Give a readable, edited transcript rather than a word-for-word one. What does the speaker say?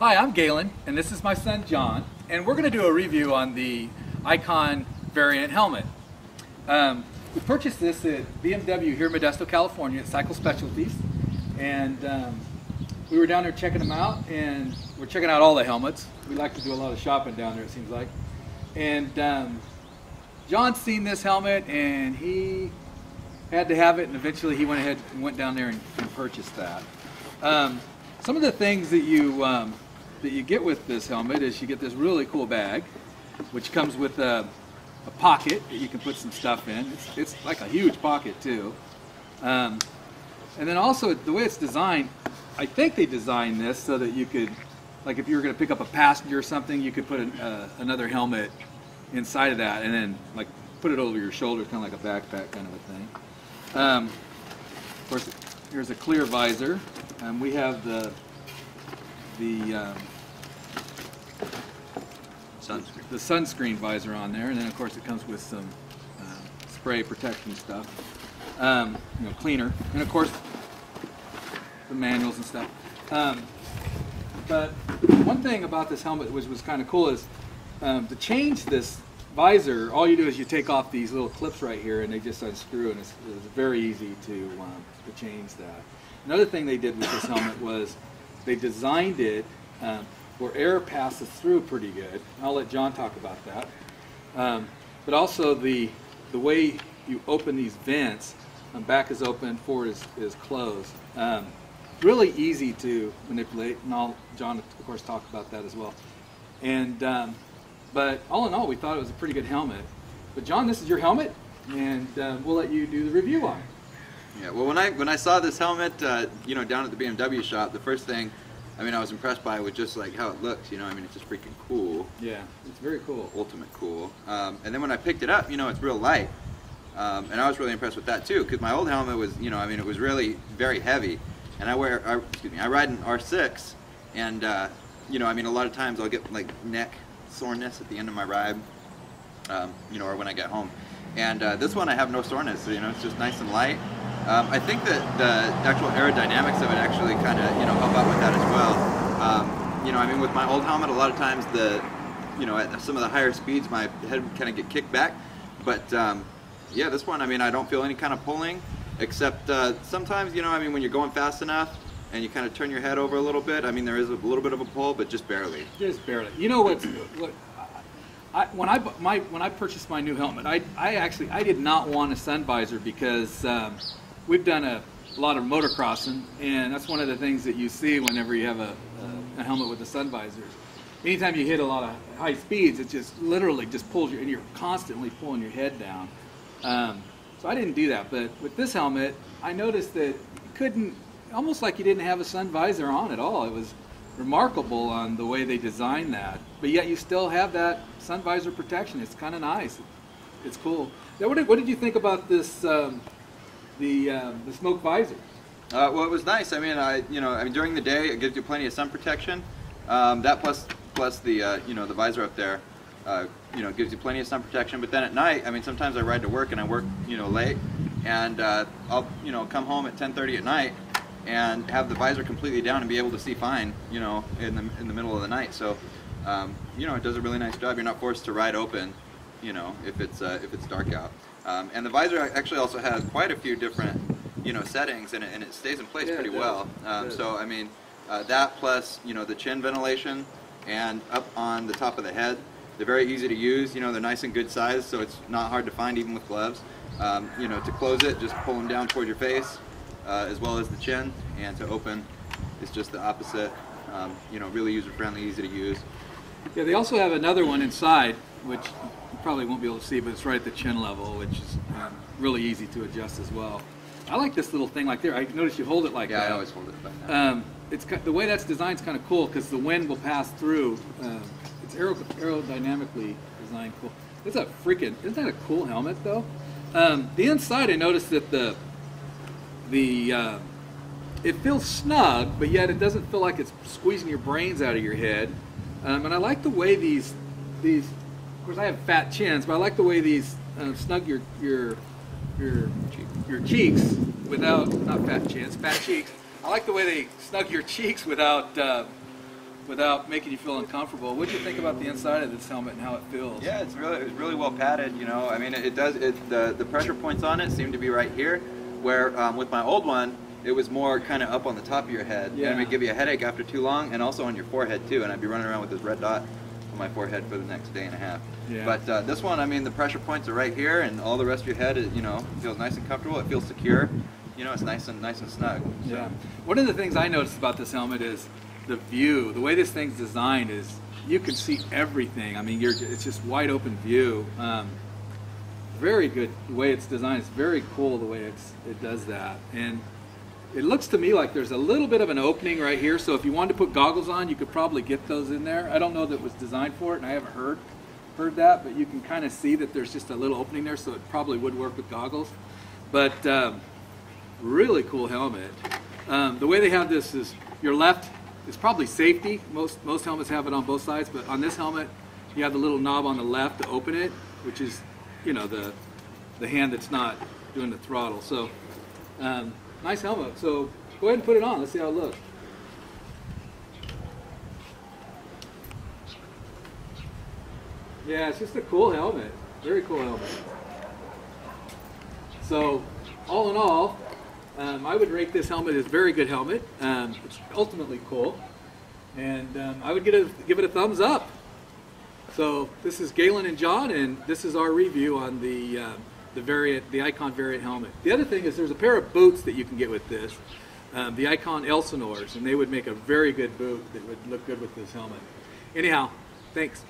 Hi, I'm Galen, and this is my son John, and we're going to do a review on the Icon variant helmet. We purchased this at BMW here in Modesto, California at Cycle Specialties, and we were down there checking them out, and we're checking out all the helmets. We like to do a lot of shopping down there, it seems like. And John's seen this helmet, and he had to have it, and eventually he went ahead and went down there and purchased that. Some of the things that you get with this helmet is you get this really cool bag, which comes with a pocket that you can put some stuff in. It's like a huge pocket too. And then also the way it's designed, I think they designed this so that you could, like if you were going to pick up a passenger or something, you could put another helmet inside of that and then like put it over your shoulders, kind of like a backpack kind of a thing. Of course, here's a clear visor. We have the sunscreen visor on there, and then of course it comes with some spray protection stuff, cleaner, and of course the manuals and stuff. But one thing about this helmet which was kind of cool is to change this visor, all you do is you take off these little clips right here and they just unscrew, and it's very easy to change that. Another thing they did with this helmet was they designed it where air passes through pretty good. I'll let John talk about that. But also the way you open these vents, back is open, forward is closed. Really easy to manipulate, and John of course talk about that as well. And but all in all, we thought it was a pretty good helmet. But John, this is your helmet, and we'll let you do the review on it. Yeah, well, when I saw this helmet, down at the BMW shop, the first thing, I was impressed by it was just like how it looks. It's just freaking cool. Yeah, it's very cool. Ultimate cool. And then when I picked it up, it's real light, and I was really impressed with that too, because my old helmet was, it was really very heavy, and I ride an R6, and a lot of times I'll get like neck soreness at the end of my ride, or when I get home. And this one I have no soreness, so it's just nice and light. I think that the actual aerodynamics of it actually kind of help out with that as well. With my old helmet, a lot of times at some of the higher speeds my head would kind of get kicked back, but yeah, this one I don't feel any kind of pulling, except sometimes when you're going fast enough and you kind of turn your head over a little bit, there is a little bit of a pull, but just barely. Just barely. When I purchased my new helmet, I did not want a sun visor because we've done a lot of motocrossing, and that's one of the things that you see whenever you have a helmet with a sun visor. Anytime you hit a lot of high speeds, it just literally just pulls you, and you're constantly pulling your head down. So I didn't do that, but with this helmet, I noticed that you couldn't, almost like you didn't have a sun visor on at all. It was remarkable on the way they designed that, but yet you still have that sun visor protection. It's kind of nice. It's cool. Now, what did you think about this? The smoke visor? Well, it was nice. During the day it gives you plenty of sun protection. That plus the the visor up there, gives you plenty of sun protection. But then at night, sometimes I ride to work and I work late, and I'll come home at 10:30 at night and have the visor completely down and be able to see fine, in the middle of the night. So, it does a really nice job. You're not forced to ride open, if it's dark out. And the visor actually also has quite a few different, settings, and it stays in place pretty well. So that plus the chin ventilation and up on the top of the head, they're very easy to use. They're nice and good size, so it's not hard to find even with gloves. To close it, just pull them down toward your face, as well as the chin, and to open, it's just the opposite. Really user-friendly, easy to use. Yeah, they also have another one inside, which you probably won't be able to see, but it's right at the chin level, which is really easy to adjust as well. I like this little thing like there. I notice you hold it like that. Yeah, I always hold it like that. The way that's designed is kind of cool because the wind will pass through. It's aerodynamically designed cool. Isn't that a cool helmet though? The inside, I noticed that it feels snug, but yet it doesn't feel like it's squeezing your brains out of your head. And I like the way these, of course I have fat chins, but I like the way these snug your cheeks without, not fat chins, fat cheeks. I like the way they snug your cheeks without without making you feel uncomfortable, what do you think about the inside of this helmet and how it feels? Yeah, it's really well padded. You know, I mean, the pressure points on it seem to be right here, where with my old one, it was more kind of up on the top of your head. Yeah. And it would give you a headache after too long, and also on your forehead too. And I'd be running around with this red dot on my forehead for the next day and a half. Yeah. But this one, I mean, the pressure points are right here, and all the rest of your head, is, you know, feels nice and comfortable. It feels secure. You know, it's nice and snug. So. Yeah. One of the things I noticed about this helmet is the view. The way this thing's designed is you can see everything. I mean, it's just wide open view. Very good the way it's designed. It's very cool the way it does that. And it looks to me like there's a little bit of an opening right here, so if you wanted to put goggles on, you could probably get those in there. I don't know that it was designed for it, and I haven't heard that, but you can kind of see that there's just a little opening there, so it probably would work with goggles. But really cool helmet. The way they have this is your left is probably safety. Most helmets have it on both sides, but on this helmet, you have the little knob on the left to open it, which is, you know, the hand that's not doing the throttle. So. Nice helmet. So go ahead and put it on. Let's see how it looks. Yeah, it's just a cool helmet. Very cool helmet. So all in all, I would rate this helmet as a very good helmet. It's ultimately cool. And I would give it a thumbs up. So this is Galen and John, and this is our review on the Icon variant helmet. The other thing is there's a pair of boots that you can get with this, the Icon Elsinores, and they would make a very good boot that would look good with this helmet. Anyhow, thanks.